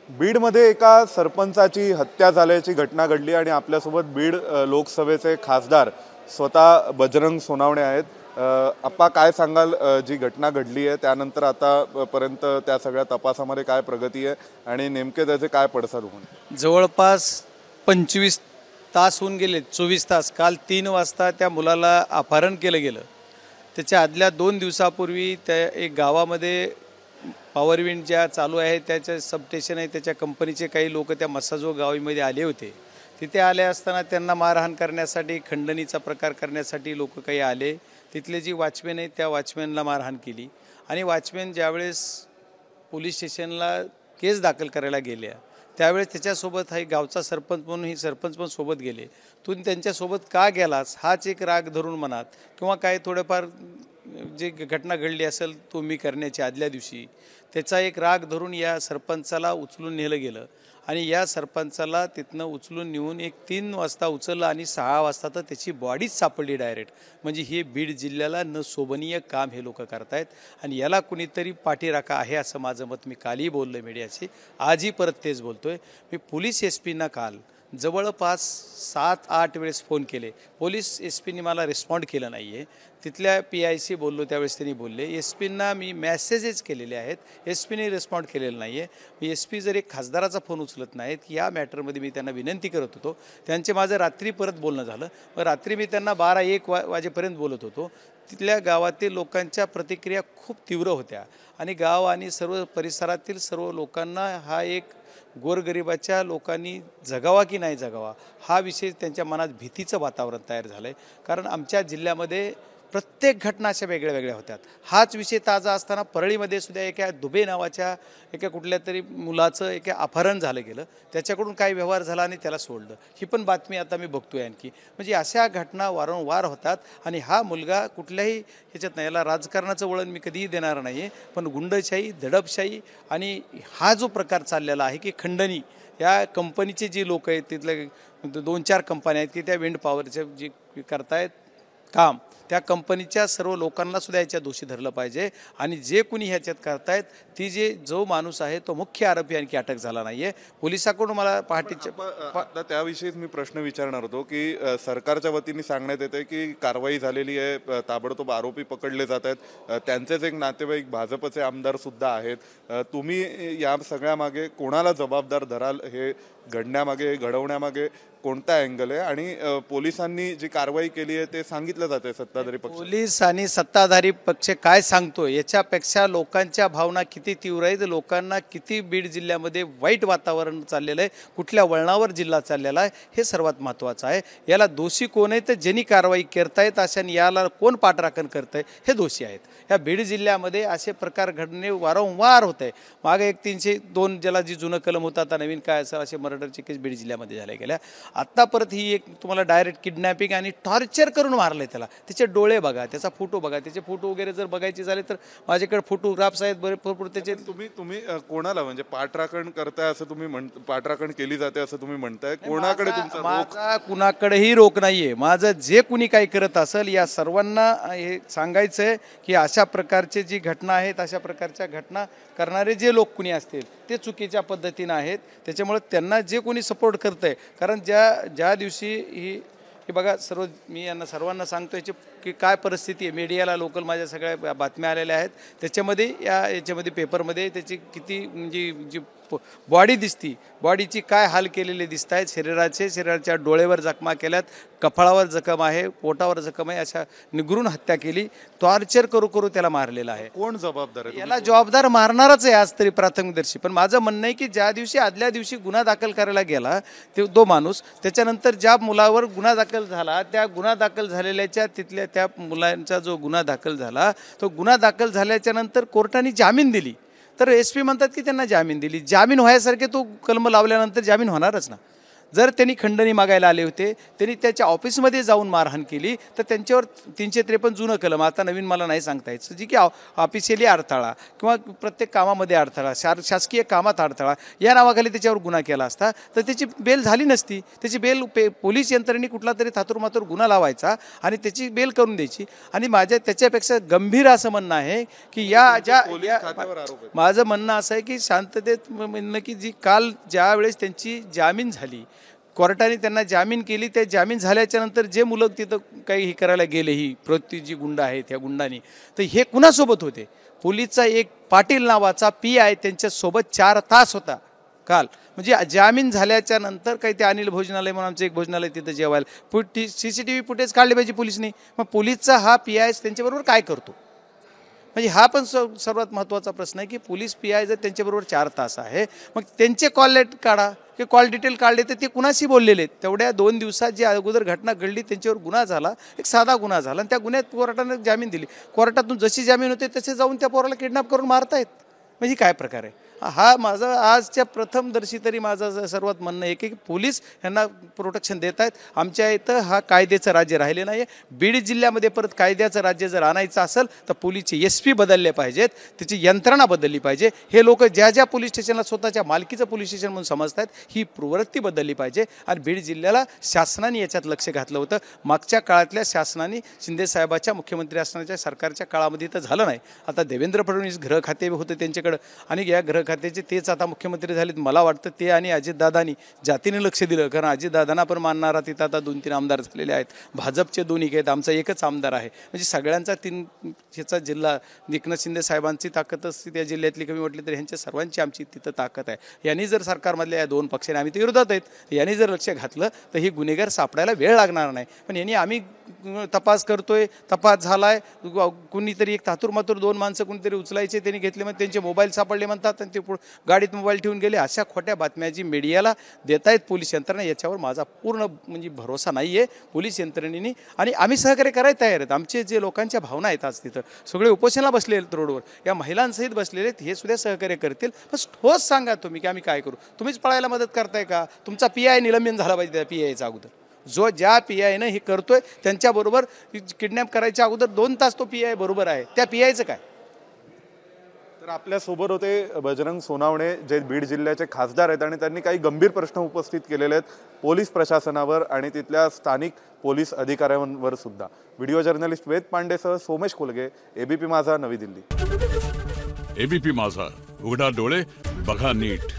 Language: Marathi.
बीडमध्ये एका सरपंचाची हत्या झाल्याची घटना घडली आणि आपल्यासोबत बीड लोकसभेचे खासदार स्वतः बजरंग सोनावणे आहेत. आप्पा, काय सांगाल जी घटना घडली आहे त्यानंतर आतापर्यंत त्या सगळ्या तपासामध्ये काय प्रगती आहे आणि नेमके त्याचे काय पडसाद होऊन? जवळपास 25 तास होऊन गेले, 24 तास. काल 3 वाजता त्या मुलाला अपहरण केलं गेलं. त्याच्या आदल्या 2 दिवसापूर्वी त्या एक गावामध्ये पॉवरविंड ज्या चालू आहे त्याच्या सबस्टेशन आहे त्याच्या कंपनीचे काही लोक त्या मसाजो गावामध्ये आले होते. तिथे आले असताना त्यांना मारहाण करण्यासाठी, खंडणीचा प्रकार करण्यासाठी लोक काही आले. तिथले जी वॉचमॅन आहेत त्या वॉचमॅनला मारहाण केली आणि वॉचमॅन ज्यावेळेस पोलीस स्टेशनला केस दाखल करायला गेल्या त्यावेळेस त्याच्यासोबत हा गावचा सरपंच म्हणून ही सरपंच पण सोबत गेले. तू त्यांच्यासोबत का गेलास हाच एक राग धरून मनात किंवा काय थोडंफार जी घटना घडली असेल तुम्ही करण्याच्या आदल्या दिवशी त्याचा एक राग धरून या सरपंचाला उचलून नेलं गेलं आणि या सरपंचाला तिथनं उचलून नेऊन एक 3 वाजता उचललं आणि 6 वाजता तर त्याची बॉडीच सापडली डायरेक्ट. म्हणजे हे बीड जिल्ह्याला न शोभनीय काम हे लोक करतायत आणि याला कुणीतरी पाठीराखा आहे असं माझं मत. मी कालही बोललो मीडियाशी, आजही परत तेच बोलतोय. मी पोलीस SP काल जवळपास 7-8 वेळेस फोन केले. पोलीस SP मला रिस्पॉन्ड केलं नाही आहे. तिथल्या PIशी बोललो त्यावेळेस त्यांनी बोलले. SP मी मेसेजेस केलेले आहेत, SP रिस्पॉन्ड केलेलं नाही आहे. SP जर एक खासदाराचा फोन उचलत नाहीत की या मॅटरमध्ये मी त्यांना विनंती करत होतो. त्यांचे माझं रात्री परत बोलणं झालं. मग रात्री मी त्यांना 12-1 वाजेपर्यंत बोलत होतो. तिथल्या गावातील लोकांच्या प्रतिक्रिया खूप तीव्र होत्या आणि गाव आणि सर्व परिसरातील सर्व लोकांना हा एक गोरगरिबाच्या लोकांनी जगावा की नाही जगावा हा विषय त्यांच्या मनात भीतीचं वातावरण तयार झालं आहे. कारण आमच्या जिल्ह्यामध्ये प्रत्येक घटना अशा वेगळ्या वेगळ्या होत्यात. हाच विषय ताजा असताना परळीमध्ये सुद्धा एका दुबे नावाच्या एका कुठल्या तरी मुलाचं एका अपहरण झालं गेलं, त्याच्याकडून काही व्यवहार झाला आणि त्याला सोडलं. ही पण बातमी आता मी बघतोय आणखी. म्हणजे अशा घटना वारंवार होतात आणि हा मुलगा कुठल्याही ह्याच्यात नाही. याला राजकारणाचं वळण मी कधीही देणार नाही आहे, पण गुंडशाही, दडपशाही आणि हा जो प्रकार चाललेला आहे की खंडणी, या कंपनीचे जे लोक आहेत तिथले 2-4 कंपन्या आहेत की त्या विंड पॉवरचे जे करतायत काम, त्या कंपनीच्या सर्व लोकांना सुद्धा याच्यात दोषी धरलं पाहिजे आणि जे कुणी ह्याच्यात करतायत जो माणूस आहे तो मुख्य आरोपी आणखी अटक झाला नाही आहे. पोलिसांकडून मला आता त्याविषयीच मी प्रश्न विचारणार होतो की सरकारच्या वतीने सांगण्यात येते की कारवाई झालेली आहे, ताबडतोब आरोपी पकडले जात आहेत. त्यांचेच एक नातेवाईक भाजपचे आमदार सुद्धा आहेत. तुम्ही या सगळ्यामागे कोणाला जबाबदार धराल? हे घडण्यामागे, हे घडवण्यामागे कोणता अँगल आहे? आणि पोलिसांनी जी कारवाई केली आहे ते सांगितलं जाते सत्ताधारी पक्ष. पोलीस आणि सत्ताधारी पक्ष काय सांगतो याच्यापेक्षा लोकांच्या भावना किती तीव्र आहेत, लोकांना किती बीड जिल्ह्यामध्ये वाईट वातावरण चाललेलं आहे, कुठल्या वळणावर जिल्हा चाललेला आहे हे सर्वात महत्त्वाचं आहे. याला दोषी कोण आहे तर ज्यांनी कारवाई करतायत अशाने याला कोण पाठराखण करत आहे हे दोषी आहेत. ह्या बीड जिल्ह्यामध्ये असे प्रकार घडणे वारंवार होत आहे. मागे एक 302 ज्याला जी जुनं कलम होता आता नवीन काय असेल असे मर्डरचे केस बीड जिल्ह्यामध्ये झाल्या गेल्या. आत्ता परत ही एक तुम्हाला डायरेक्ट किडनॅपिंग आणि टॉर्चर करून मारलं त्याला. त्याचे डोळे बघा, त्याचा फोटो बघा, त्याचे फोटो वगैरे जर बघायचे झाले तर माझ्याकडे फोटोग्राफ्स आहेत भरपूर. त्याचे तुम्ही कोणाला म्हणजे पाठराखण करताय असं तुम्ही पाठराखण केली जाते असं तुम्ही म्हणताय? कोणाकडे माझा कुणाकडेही रोख नाहीये. माझं जे कुणी काही करत असेल या सर्वांना हे सांगायचं आहे की अशा प्रकारचे जी घटना आहेत, अशा प्रकारच्या घटना करणारे जे लोक कुणी असतील ते चुकीच्या पद्धतीनं आहेत. त्याच्यामुळे त्यांना जे कोणी सपोर्ट करतं आहे, कारण ज्या दिवशी हे बघा सर्व मी यांना सर्वांना सांगतो याची की काय परिस्थिती आहे. मीडियाला लोकल माझ्या सगळ्या बातम्या आलेल्या आहेत, त्याच्यामध्ये याच्यामध्ये पेपरमध्ये त्याची किती म्हणजे जी बॉडी दिसती, बॉडीची काय हाल केलेले दिसत आहेत. शरीराच्या डोळेवर जखमा केल्यात, कपाळावर जखम आहे, पोटावर जखम आहे, अशा निगरून हत्या केली. टॉर्चर करू त्याला मारलेला आहे. कोण जबाबदार आहे? याला जबाबदार मारणारच आहे आज तरी प्राथमिकदर्शी. पण माझं म्हणणं आहे की ज्या दिवशी आदल्या दिवशी गुन्हा दाखल करायला गेला तो माणूस, त्याच्यानंतर ज्या मुलावर गुन्हा दाखल झाला त्या गुन्हा दाखल झालेल्याच्या तिथल्या त्या मुलांचा जो गुन्हा दाखल झाला तो गुन्हा दाखल झाल्याच्या नंतर कोर्टाने जामीन दिली. तर SP म्हणतात की त्यांना जामीन दिली. जामीन व्हायसारखे तो कलम लावल्यानंतर जामीन होणारच ना. जर त्यांनी खंडणी मागायला आले होते, त्यांनी त्याच्या ऑफिसमध्ये जाऊन मारहाण केली, तर त्यांच्यावर 353 जुनं कलम, आता नवीन मला नाही सांगता यायचं, जी की ऑफिशियली अडथळा किंवा प्रत्येक कामामध्ये अडथळा, शासकीय कामात अडथळा या नावाखाली त्याच्यावर गुन्हा केला असता तर त्याची बेल झाली नसती. त्याची बेल पोलीस यंत्रणेने कुठला तरी थातुरमातुर गुन्हा लावायचा आणि त्याची बेल करून द्यायची. आणि माझ्या त्याच्यापेक्षा गंभीर असं म्हणणं आहे की माझं म्हणणं असं आहे की शांततेत म्हणणं की जी काल ज्या वेळेस त्यांची जामीन झाली, कोर्टाने त्यांना जामीन केली, त्या जामीन झाल्याच्या नंतर जे मुलं तिथं काही हे करायला गेले, ही प्रवृत्ती जी गुंड आहेत ह्या गुंडांनी, तर हे कुणासोबत होते? पोलीसचा एक पाटील नावाचा PI त्यांच्यासोबत 4 तास होता काल. म्हणजे जामीन झाल्याच्या नंतर काही ते अनिल भोजनालय म्हणून आमचं एक भोजनालय तिथं जेवायला CCTV फुटेज काढले पाहिजे पोलिसनी. मग पोलीसचा हा PI त्यांच्याबरोबर काय करतो? म्हणजे हा पण सर्वात महत्त्वाचा प्रश्न आहे की पोलीस PI जर त्यांच्याबरोबर 4 तास आहे, मग त्यांचे कॉल काढा की कॉल डिटेल काढले तर ते कुणाशी बोललेले आहेत? तेवढ्या 2 दिवसात जी अगोदर घटना घडली त्यांच्यावर गुन्हा झाला, एक साधा गुन्हा झाला आणि त्या गुन्ह्यात कोर्टाने जामीन दिली. कोर्टातून जशी जामीन होते तसे जाऊन त्या पोराला किडनॅप करून मारतायत. म्हणजे काय प्रकार आहे हा? माझं आजच्या प्रथमदर्शी तरी माझं सर्वात म्हणणं आहे की पोलीस यांना प्रोटेक्शन देत आहेत. आमच्या इथं हा कायद्याचं राज्य राहिले नाही आहे. बीड जिल्ह्यामध्ये परत कायद्याचं राज्य जर आणायचं असेल तर पोलीसचे SP बदलले पाहिजेत, त्याची यंत्रणा बदलली पाहिजे. हे लोक ज्या ज्या पोलीस स्टेशनला स्वतःच्या मालकीचं पोलीस स्टेशन म्हणून समजतात, ही प्रवृत्ती बदलली पाहिजे. आणि बीड जिल्ह्याला शासनाने याच्यात लक्ष घातलं होतं. मागच्या काळातल्या शासनाने शिंदेसाहेबाच्या मुख्यमंत्री असण्याच्या सरकारच्या काळामध्ये तर झालं नाही. आता देवेंद्र फडणवीस गृह खाते होतं त्यांच्याकडं आणि या गृह खात्याचे तेच आता मुख्यमंत्री झालेत. मला वाटतं ते आणि अजितदादांनी जातीने लक्ष दिलं, कारण अजितदादांना पण मानणारा तिथं आता 2-3 आमदार झालेले आहेत. भाजपचे 2 आहेत, आमचा एकच आमदार आहे. म्हणजे सगळ्यांचा 3 ह्याचा जिल्हा. एकनाथ शिंदे साहेबांची ताकदच त्या जिल्ह्यातली कमी वाटली तर ह्यांच्या सर्वांची आमची तिथं ताकद आहे. यांनी जर सरकारमधल्या या 2 पक्षांनी, आम्ही ते विरोधात आहेत, यांनी जर लक्ष घातलं तर ही गुन्हेगार सापडायला वेळ लागणार नाही. पण यांनी आम्ही तपास करतोय, तपास झालाय, कुणीतरी एक थातुरमातुर 2 माणसं कुणीतरी उचलायचे, त्यांनी घेतले, मग त्यांचे मोबाईल सापडले म्हणतात आणि ते गाडीत मोबाईल ठेवून गेले. अशा खोट्या बातम्या जी मीडियाला देत आहेत पोलीस यंत्रणा, याच्यावर माझा पूर्ण म्हणजे भरोसा नाही आहे पोलीस यंत्रणेने. आणि आम्ही सहकार्य करायला तयार आहेत. आमचे जे लोकांच्या भावना आहेत, आज तिथं सगळे उपोषणाला बसलेले आहेत रोडवर, या महिलांसहित बसलेले आहेत, हे सुद्धा सहकार्य करतील. बस ठोस सांगा तुम्ही की आम्ही काय करू. तुम्हीच पळायला मदत करताय का? तुमचा PI निलंबन झाला पाहिजे त्या PIचा अगोदर. जो ज्या PIनं हे करतोय त्यांच्याबरोबर किडनॅप करायच्या अगोदर 2 तास तो PI बरोबर आहे, त्या PIचं काय? तर आपल्यासोबत होते बजरंग सोनावणे, जे बीड जिल्ह्याचे खासदार आहेत आणि त्यांनी काही गंभीर प्रश्न उपस्थित केलेले आहेत पोलीस प्रशासनावर आणि तिथल्या स्थानिक पोलीस अधिकाऱ्यांवर सुद्धा. व्हिडिओ जर्नलिस्ट वेद पांडेसह सोमेश कोलगे, ABP माझा, नवी दिल्ली. ABP माझा, उघडा डोळे बघा नीट.